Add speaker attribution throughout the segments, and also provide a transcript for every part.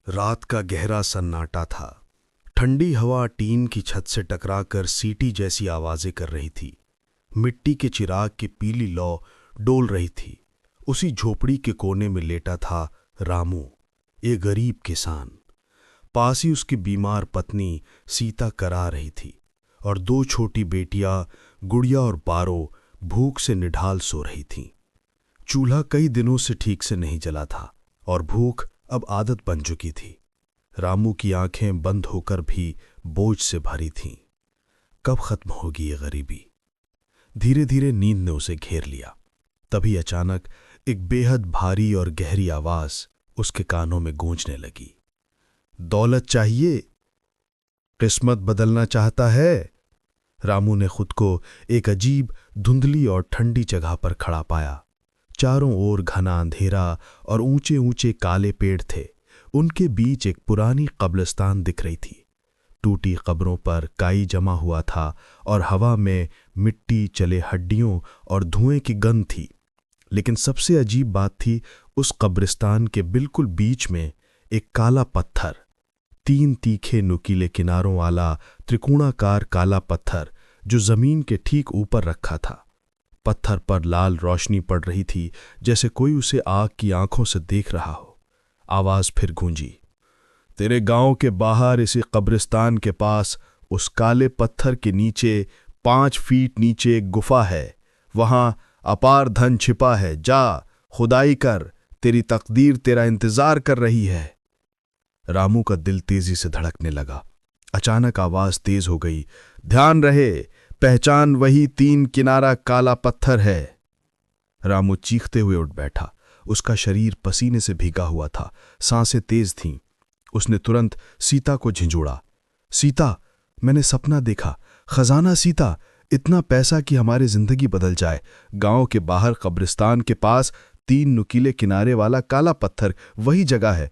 Speaker 1: रात का गहरा सन्नाटा था। ठंडी हवा टीन की छत से टकराकर सीटी जैसी आवाजें कर रही थी। मिट्टी के चिराग की पीली लौ डोल रही थी। उसी झोपड़ी के कोने में लेटा था रामू, एक गरीब किसान। पास ही उसकी बीमार पत्नी सीता करा रही थी और दो छोटी बेटियां गुड़िया और पारो भूख से निढाल सो रही थीं। चूल्हा कई दिनों से ठीक से नहीं जला था और भूख अब आदत बन चुकी थी। रामू की आंखें बंद होकर भी बोझ से भरी थीं। कब खत्म होगी ये गरीबी? धीरे धीरे नींद ने उसे घेर लिया। तभी अचानक एक बेहद भारी और गहरी आवाज उसके कानों में गूंजने लगी। दौलत चाहिए? किस्मत बदलना चाहता है? रामू ने खुद को एक अजीब धुंधली और ठंडी जगह पर खड़ा पाया। चारों ओर घना अंधेरा और ऊंचे ऊंचे काले पेड़ थे। उनके बीच एक पुरानी कब्रिस्तान दिख रही थी। टूटी कब्रों पर काई जमा हुआ था और हवा में मिट्टी, चले हड्डियों और धुएं की गंध थी। लेकिन सबसे अजीब बात थी, उस कब्रिस्तान के बिल्कुल बीच में एक काला पत्थर, तीन तीखे नुकीले किनारों वाला त्रिकोणाकार काला पत्थर जो जमीन के ठीक ऊपर रखा था। पत्थर पर लाल रोशनी पड़ रही थी, जैसे कोई उसे आग की आंखों से देख रहा हो। आवाज फिर गूंजी, तेरे गांव के बाहर इसी कब्रिस्तान के पास उस काले पत्थर के नीचे 5 फीट नीचे एक गुफा है। वहां अपार धन छिपा है। जा खुदाई कर, तेरी तकदीर तेरा इंतजार कर रही है। रामू का दिल तेजी से धड़कने लगा। अचानक आवाज तेज हो गई, ध्यान रहे, पहचान वही 3 किनारा काला पत्थर है। रामू चीखते हुए उठ बैठा। उसका शरीर पसीने से भीगा हुआ था, सांसें तेज थीं। उसने तुरंत सीता को झिंझोड़ा। सीता, मैंने सपना देखा। खजाना सीता, इतना पैसा कि हमारी जिंदगी बदल जाए। गांव के बाहर कब्रिस्तान के पास 3 नुकीले किनारे वाला काला पत्थर, वही जगह है।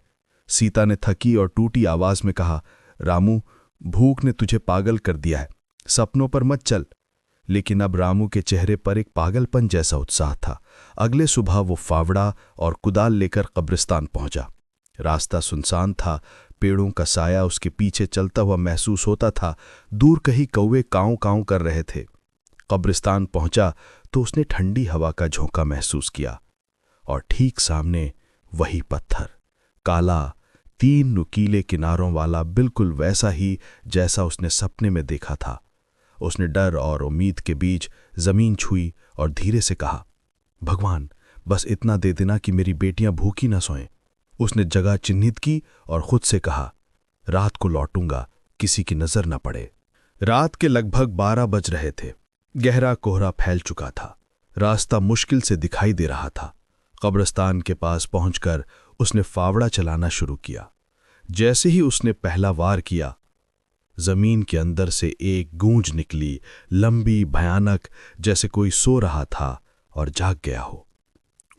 Speaker 1: सीता ने थकी और टूटी आवाज में कहा, रामू, भूख ने तुझे पागल कर दिया है, सपनों पर मत चल। लेकिन अब रामू के चेहरे पर एक पागलपन जैसा उत्साह था। अगले सुबह वो फावड़ा और कुदाल लेकर कब्रिस्तान पहुंचा। रास्ता सुनसान था। पेड़ों का साया उसके पीछे चलता हुआ महसूस होता था। दूर कहीं कौवे काऊ काऊ कर रहे थे। कब्रिस्तान पहुंचा तो उसने ठंडी हवा का झोंका महसूस किया और ठीक सामने वही पत्थर, काला, 3 नुकीले किनारों वाला, बिल्कुल वैसा ही जैसा उसने सपने में देखा था। उसने डर और उम्मीद के बीच जमीन छुई और धीरे से कहा, भगवान, बस इतना दे देना कि मेरी बेटियां भूखी न सोएं। उसने जगह चिन्हित की और खुद से कहा, रात को लौटूंगा, किसी की नजर न पड़े। रात के लगभग 12 बज रहे थे। गहरा कोहरा फैल चुका था। रास्ता मुश्किल से दिखाई दे रहा था। कब्रिस्तान के पास पहुंचकर उसने फावड़ा चलाना शुरू किया। जैसे ही उसने पहला वार किया, जमीन के अंदर से एक गूंज निकली, लंबी, भयानक, जैसे कोई सो रहा था और जाग गया हो।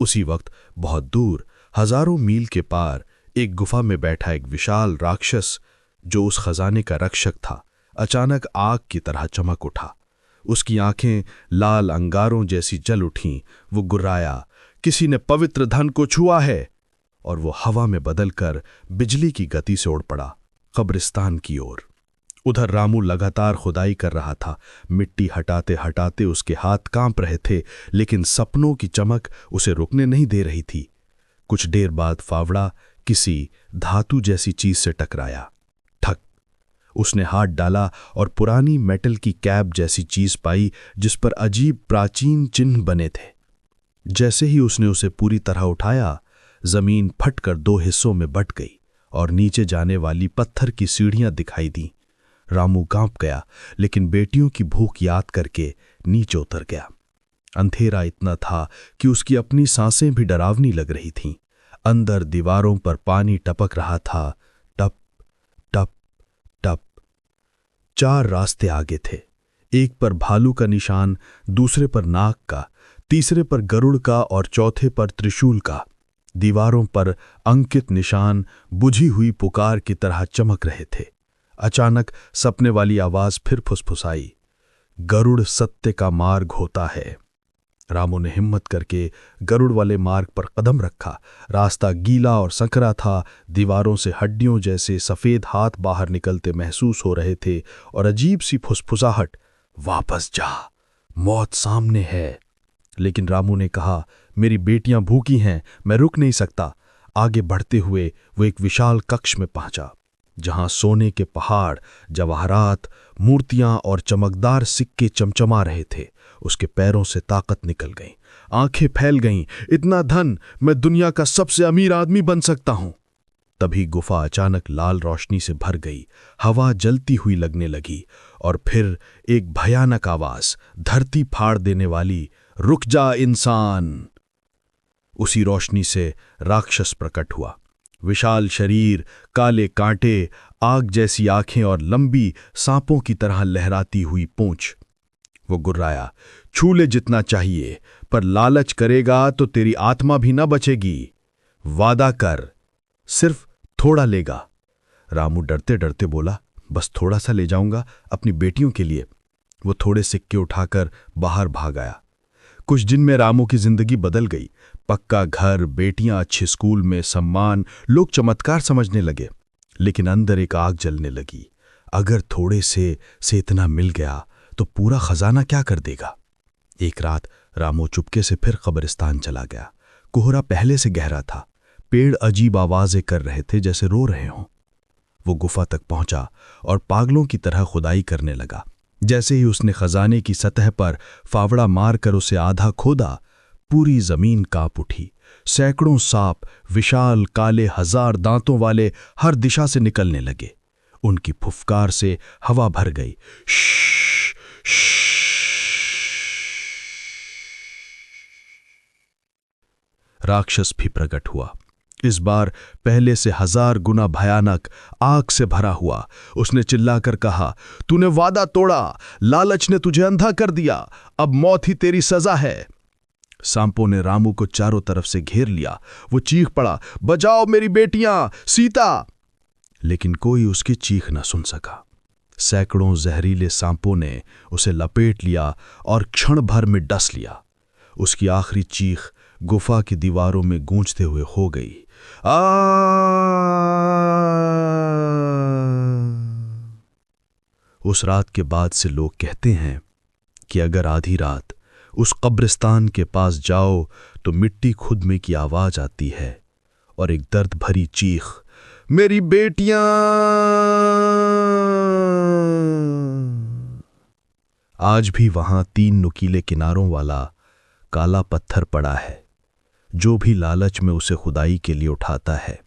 Speaker 1: उसी वक्त बहुत दूर, हजारों मील के पार, एक गुफा में बैठा एक विशाल राक्षस, जो उस खजाने का रक्षक था, अचानक आग की तरह चमक उठा। उसकी आंखें लाल अंगारों जैसी जल उठीं। वो गुर्राया, किसी ने पवित्र धन को छुआ है, और वो हवा में बदलकर बिजली की गति से उड़ पड़ा कब्रिस्तान की ओर। उधर रामू लगातार खुदाई कर रहा था। मिट्टी हटाते हटाते उसके हाथ कांप रहे थे, लेकिन सपनों की चमक उसे रुकने नहीं दे रही थी। कुछ देर बाद फावड़ा किसी धातु जैसी चीज से टकराया। ठक! उसने हाथ डाला और पुरानी मेटल की कैप जैसी चीज पाई, जिस पर अजीब प्राचीन चिन्ह बने थे। जैसे ही उसने उसे पूरी तरह उठाया, जमीन फटकर 2 हिस्सों में बंट गई और नीचे जाने वाली पत्थर की सीढ़ियां दिखाई दी। रामू कांप गया, लेकिन बेटियों की भूख याद करके नीचे उतर गया। अंधेरा इतना था कि उसकी अपनी सांसें भी डरावनी लग रही थीं। अंदर दीवारों पर पानी टपक रहा था, टप टप टप। 4 रास्ते आगे थे। एक पर भालू का निशान, दूसरे पर नाग का, तीसरे पर गरुड़ का और चौथे पर त्रिशूल का। दीवारों पर अंकित निशान बुझी हुई पुकार की तरह चमक रहे थे। अचानक सपने वाली आवाज फिर फुसफुसाई, गरुड़ सत्य का मार्ग होता है। रामू ने हिम्मत करके गरुड़ वाले मार्ग पर कदम रखा। रास्ता गीला और संकरा था, दीवारों से हड्डियों जैसे सफ़ेद हाथ बाहर निकलते महसूस हो रहे थे और अजीब सी फुसफुसाहट, वापस जा, मौत सामने है। लेकिन रामू ने कहा, मेरी बेटियां भूखी हैं, मैं रुक नहीं सकता। आगे बढ़ते हुए वो एक विशाल कक्ष में पहुंचा, जहां सोने के पहाड़, जवाहरात, मूर्तियां और चमकदार सिक्के चमचमा रहे थे। उसके पैरों से ताकत निकल गई, आंखें फैल गईं। इतना धन, मैं दुनिया का सबसे अमीर आदमी बन सकता हूं। तभी गुफा अचानक लाल रोशनी से भर गई, हवा जलती हुई लगने लगी और फिर एक भयानक आवाज, धरती फाड़ देने वाली, रुक जा इंसान। उसी रोशनी से राक्षस प्रकट हुआ। विशाल शरीर, काले कांटे, आग जैसी आंखें और लंबी सांपों की तरह लहराती हुई पूंछ। वो गुर्राया, छू ले जितना चाहिए, पर लालच करेगा तो तेरी आत्मा भी न बचेगी। वादा कर, सिर्फ थोड़ा लेगा। रामू डरते डरते बोला, बस थोड़ा सा ले जाऊंगा, अपनी बेटियों के लिए। वो थोड़े सिक्के उठाकर बाहर भाग आया। कुछ दिन में रामू की जिंदगी बदल गई। पक्का घर, बेटियां अच्छे स्कूल में, सम्मान, लोग चमत्कार समझने लगे। लेकिन अंदर एक आग जलने लगी। अगर थोड़े से इतना मिल गया तो पूरा खजाना क्या कर देगा। एक रात रामू चुपके से फिर कब्रिस्तान चला गया। कोहरा पहले से गहरा था, पेड़ अजीब आवाजें कर रहे थे जैसे रो रहे हों। वो गुफा तक पहुंचा और पागलों की तरह खुदाई करने लगा। जैसे ही उसने खजाने की सतह पर फावड़ा मारकर उसे आधा खोदा, पूरी जमीन कांप उठी। सैकड़ों सांप, विशाल काले 1000 दांतों वाले, हर दिशा से निकलने लगे। उनकी फुफकार से हवा भर गई। श्श, श्श। राक्षस भी प्रकट हुआ, इस बार पहले से 1000 गुना भयानक, आग से भरा हुआ। उसने चिल्लाकर कहा, तूने वादा तोड़ा, लालच ने तुझे अंधा कर दिया, अब मौत ही तेरी सजा है। सांपों ने रामू को चारों तरफ से घेर लिया। वो चीख पड़ा, बचाओ मेरी बेटियां, सीता। लेकिन कोई उसकी चीख न सुन सका। सैकड़ों जहरीले सांपों ने उसे लपेट लिया और क्षण भर में डस लिया। उसकी आखिरी चीख गुफा की दीवारों में गूंजते हुए हो गई, आ। उस रात के बाद से लोग कहते हैं कि अगर आधी रात उस कब्रिस्तान के पास जाओ तो मिट्टी खुदमे की आवाज आती है और एक दर्द भरी चीख, मेरी बेटियां। आज भी वहां 3 नुकीले किनारों वाला काला पत्थर पड़ा है। जो भी लालच में उसे खुदाई के लिए उठाता है,